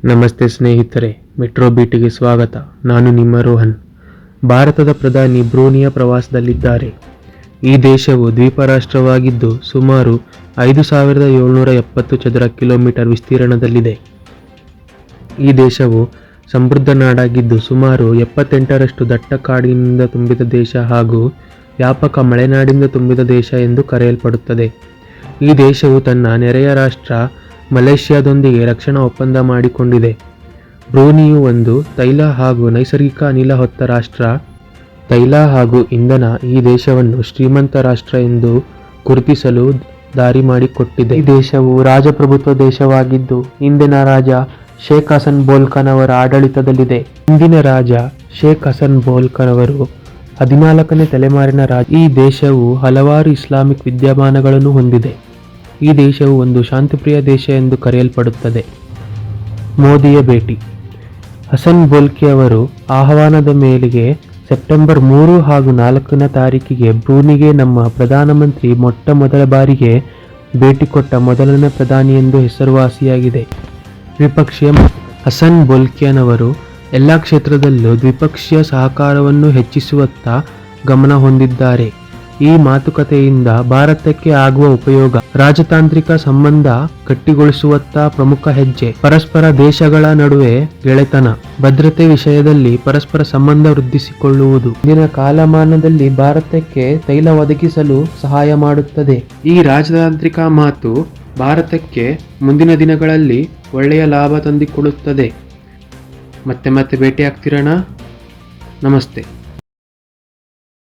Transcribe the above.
ನಮಸ್ತೆ ಸ್ನೇಹಿತರೆ, ಮೆಟ್ರೋ ಬೀಟಿಗೆ ಸ್ವಾಗತ. ನಾನು ನಿಮ್ಮ ರೋಹನ್. ಭಾರತದ ಪ್ರಧಾನಿ ಬ್ರೂನಿಯ ಪ್ರವಾಸದಲ್ಲಿದ್ದಾರೆ. ಈ ದೇಶವು ದ್ವೀಪ ರಾಷ್ಟ್ರವಾಗಿದ್ದು ಸುಮಾರು 5,770 ಚದರ ಕಿಲೋಮೀಟರ್ ವಿಸ್ತೀರ್ಣದಲ್ಲಿದೆ. ಈ ದೇಶವು ಸಮೃದ್ಧ ನಾಡಾಗಿದ್ದು ಸುಮಾರು 78ರಷ್ಟು ದಟ್ಟ ಕಾಡಿನಿಂದ ತುಂಬಿದ ದೇಶ ಹಾಗೂ ವ್ಯಾಪಕ ಮಲೆನಾಡಿಂದ ತುಂಬಿದ ದೇಶ ಎಂದು ಕರೆಯಲ್ಪಡುತ್ತದೆ. ಈ ದೇಶವು ತನ್ನ ನೆರೆಯ ರಾಷ್ಟ್ರ ಮಲೇಷ್ಯಾದೊಂದಿಗೆ ರಕ್ಷಣಾ ಒಪ್ಪಂದ ಮಾಡಿಕೊಂಡಿದೆ. ಬ್ರೂನಿಯು ಒಂದು ತೈಲ ಹಾಗೂ ನೈಸರ್ಗಿಕ ಅನಿಲ ಹೊತ್ತ ರಾಷ್ಟ್ರ. ತೈಲ ಹಾಗೂ ಇಂಧನ ಈ ದೇಶವನ್ನು ಶ್ರೀಮಂತ ರಾಷ್ಟ್ರ ಎಂದು ಗುರುತಿಸಲು ದಾರಿ ಮಾಡಿಕೊಟ್ಟಿದೆ. ಈ ದೇಶವು ರಾಜಪ್ರಭುತ್ವ ದೇಶವಾಗಿದ್ದು ಇಂದಿನ ರಾಜ ಶೇಖ್ ಹಸನ್ ಬೋಲ್ಖಾನ್ ಅವರ ಆಡಳಿತದಲ್ಲಿದೆ. ಇಂದಿನ ರಾಜ ಶೇಖ್ ಹಸನ್ ಬೋಲ್ಖಾನ್ ಅವರು 14ನೇ ತಲೆಮಾರಿನ ರಾಜ. ಈ ದೇಶವು ಹಲವಾರು ಇಸ್ಲಾಮಿಕ್ ವಿದ್ಯಮಾನಗಳನ್ನು ಹೊಂದಿದೆ. ಈ ದೇಶವು ಒಂದು ಶಾಂತಿಪ್ರಿಯ ದೇಶ ಎಂದು ಕರೆಯಲ್ಪಡುತ್ತದೆ. ಮೋದಿಯ ಭೇಟಿ. ಹಸನ್ ಬೋಲ್ಖಿ ಅವರು ಆಹ್ವಾನದ ಮೇರೆಗೆ ಸೆಪ್ಟೆಂಬರ್ 3 ಹಾಗೂ 4ನೇ ತಾರೀಕಿಗೆ ಬ್ರೂನಿಗೆ ನಮ್ಮ ಪ್ರಧಾನಮಂತ್ರಿ ಮೊಟ್ಟ ಮೊದಲ ಬಾರಿಗೆ ಭೇಟಿ ಕೊಟ್ಟ ಮೊದಲನೇ ಪ್ರಧಾನಿ ಎಂದು ಹೆಸರುವಾಸಿಯಾಗಿದೆ. ದ್ವಿಪಕ್ಷೀಯ ಹಸನ್ ಬೋಲ್ಖಿಯಾನ್ ಅವರು ಎಲ್ಲ ಕ್ಷೇತ್ರದಲ್ಲೂ ದ್ವಿಪಕ್ಷೀಯ ಸಹಕಾರವನ್ನು ಹೆಚ್ಚಿಸುವತ್ತ ಗಮನ ಹೊಂದಿದ್ದಾರೆ. ಈ ಮಾತುಕತೆಯಿಂದ ಭಾರತಕ್ಕೆ ಆಗುವ ಉಪಯೋಗ: ರಾಜತಾಂತ್ರಿಕ ಸಂಬಂಧ ಗಟ್ಟಿಗೊಳಿಸುವತ್ತ ಪ್ರಮುಖ ಹೆಜ್ಜೆ, ಪರಸ್ಪರ ದೇಶಗಳ ನಡುವೆ ಗೆಳೆತನ, ಭದ್ರತೆ ವಿಷಯದಲ್ಲಿ ಪರಸ್ಪರ ಸಂಬಂಧ ವೃದ್ಧಿಸಿಕೊಳ್ಳುವುದು, ಇಂದಿನ ಕಾಲಮಾನದಲ್ಲಿ ಭಾರತಕ್ಕೆ ತೈಲ ಒದಗಿಸಲು ಸಹಾಯ ಮಾಡುತ್ತದೆ. ಈ ರಾಜತಾಂತ್ರಿಕ ಮಾತು ಭಾರತಕ್ಕೆ ಮುಂದಿನ ದಿನಗಳಲ್ಲಿ ಒಳ್ಳೆಯ ಲಾಭ ತಂದುಕೊಡುತ್ತದೆ. ಮತ್ತೆ ಭೇಟಿಯಾಗ್ತಿರೋಣ. ನಮಸ್ತೆ.